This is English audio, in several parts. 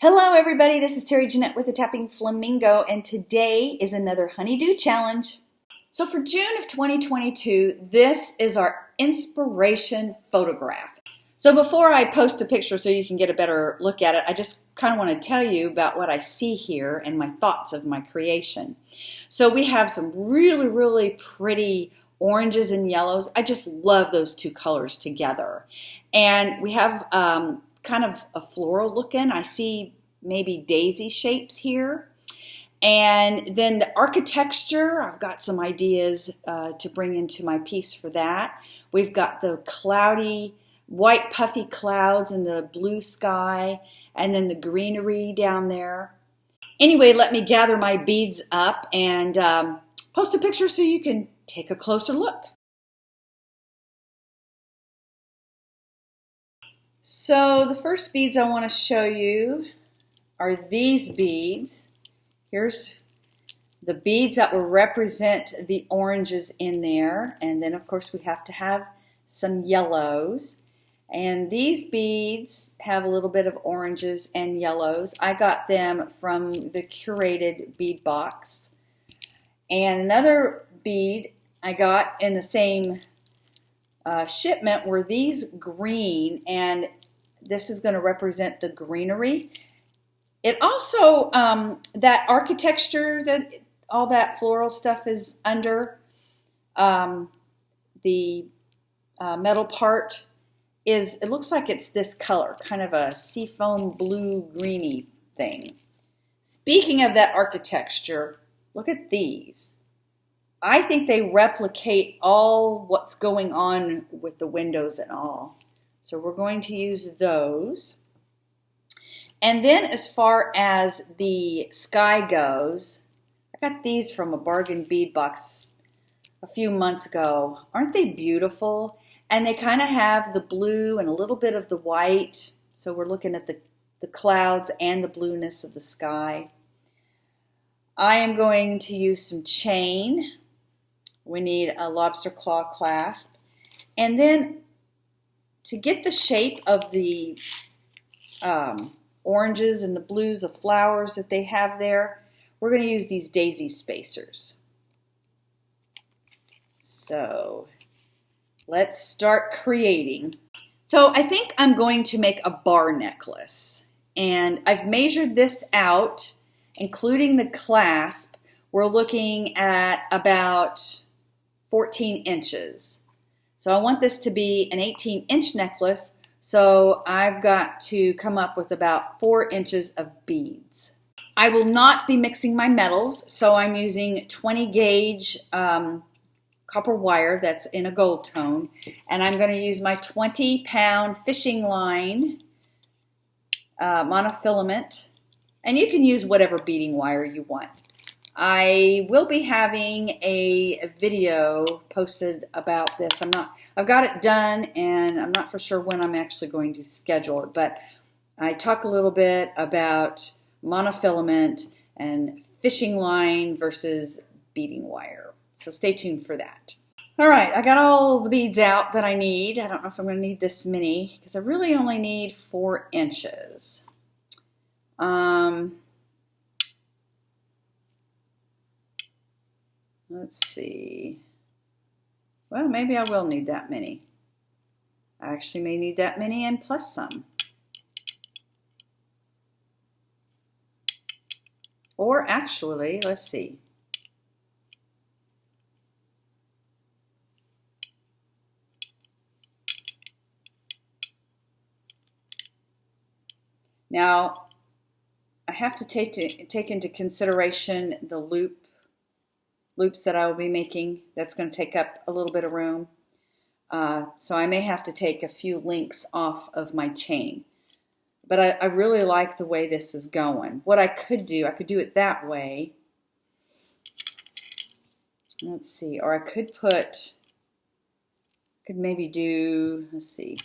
Hello everybody, this is Terry Jeanette with the Tapping Flamingo, and today is another honeydew challenge. So for June of 2022, this is our inspiration photograph. So before I post a picture so you can get a better look at it, I just kind of want to tell you about what I see here and my thoughts of my creation. So we have some really pretty oranges and yellows. I just love those two colors together. And we have kind of a floral looking. I see maybe daisy shapes here. And then the architecture, I've got some ideas to bring into my piece for that. We've got the cloudy, white puffy clouds and the blue sky, and then the greenery down there. Anyway, let me gather my beads up and post a picture so you can take a closer look. So the first beads I want to show you are these beads. Here's the beads that will represent the oranges in there, and then of course we have to have some yellows. And these beads have a little bit of oranges and yellows. I got them from the curated bead box. And another bead I got in the same shipment were these green, and this is going to represent the greenery. It also, that architecture, that all that floral stuff is under the metal part, it looks like it's this color, kind of a seafoam blue greeny thing. Speaking of that architecture, look at these. I think they replicate all what's going on with the windows and all. So we're going to use those. And then as far as the sky goes, I got these from a bargain bead box a few months ago. Aren't they beautiful? And they kind of have the blue and a little bit of the white. So we're looking at the clouds and the blueness of the sky. I am going to use some chain. We need a lobster claw clasp. And then to get the shape of the oranges and the blues of flowers that they have there, we're going to use these daisy spacers. So let's start creating. So I think I'm going to make a bar necklace, and I've measured this out, including the clasp. We're looking at about 14 inches. So I want this to be an 18-inch necklace, so I've got to come up with about 4 inches of beads. I will not be mixing my metals, so I'm using 20 gauge copper wire that's in a gold tone, and I'm going to use my 20-pound fishing line monofilament, and you can use whatever beading wire you want. I will be having a video posted about this. I've got it done, and I'm not for sure when I'm actually going to schedule it, but I talk a little bit about monofilament and fishing line versus beading wire. So stay tuned for that. All right, I got all the beads out that I need. I don't know if I'm going to need this many because I really only need 4 inches. Let's see. Well, maybe I will need that many. I actually may need that many and plus some. Or actually, let's see. Now, I have to take into consideration the loops that I will be making. That's going to take up a little bit of room. So I may have to take a few links off of my chain. But I really like the way this is going. What I could do it that way. Let's see, or I could maybe do, let's see.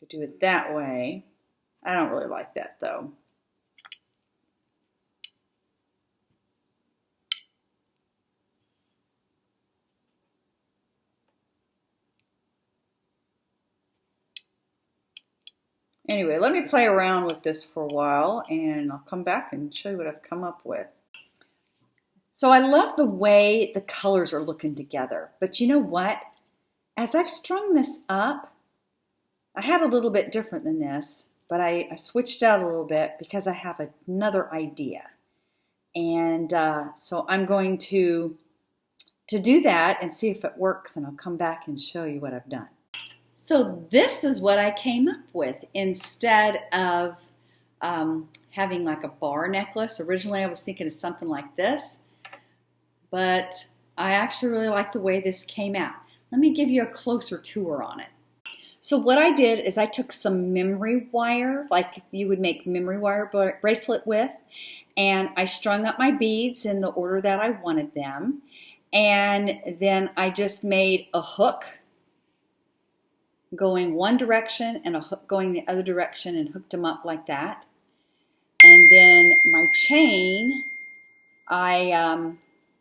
Could do it that way. I don't really like that though. Anyway, let me play around with this for a while and I'll come back and show you what I've come up with. So I love the way the colors are looking together, but you know what? As I've strung this up, I had a little bit different than this, but I switched out a little bit because I have another idea. And so I'm going to do that and see if it works, and I'll come back and show you what I've done. So this is what I came up with instead of having like a bar necklace. Originally I was thinking of something like this, but I actually really like the way this came out. Let me give you a closer tour on it. So what I did is I took some memory wire, like you would make memory wire bracelet with, and I strung up my beads in the order that I wanted them. And then I just made a hook going one direction and a hook going the other direction and hooked them up like that. And then my chain, I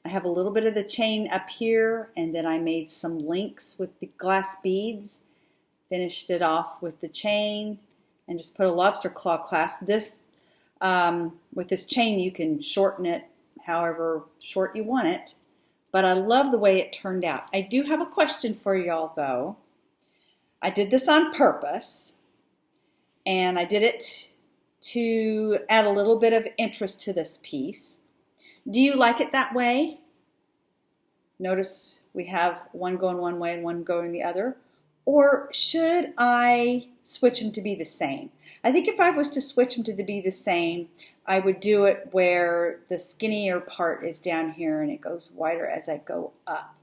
have a little bit of the chain up here, and then I made some links with the glass beads, finished it off with the chain, and just put a lobster claw clasp. This, with this chain, you can shorten it however short you want it, but I love the way it turned out. I do have a question for y'all though. I did this on purpose, and I did it to add a little bit of interest to this piece. Do you like it that way? Notice we have one going one way and one going the other. Or should I switch them to be the same? I think if I was to switch them to be the same, I would do it where the skinnier part is down here and it goes wider as I go up.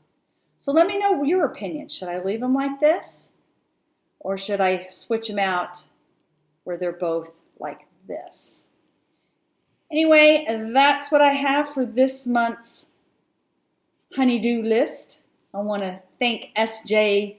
So let me know your opinion. Should I leave them like this? Or should I switch them out where they're both like this? Anyway, that's what I have for this month's honeydew list. I want to thank SJ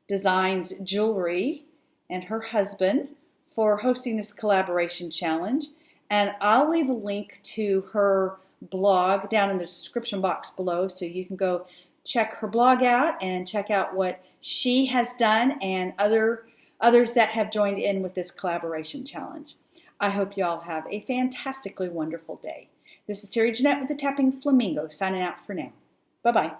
Designs Jewelry and her husband for hosting this collaboration challenge. And I'll leave a link to her blog down in the description box below so you can go check her blog out and check out what she has done and others that have joined in with this collaboration challenge. I hope you all have a fantastically wonderful day. This is Terry Jeanette with the Tapping Flamingo signing out for now. Bye-bye.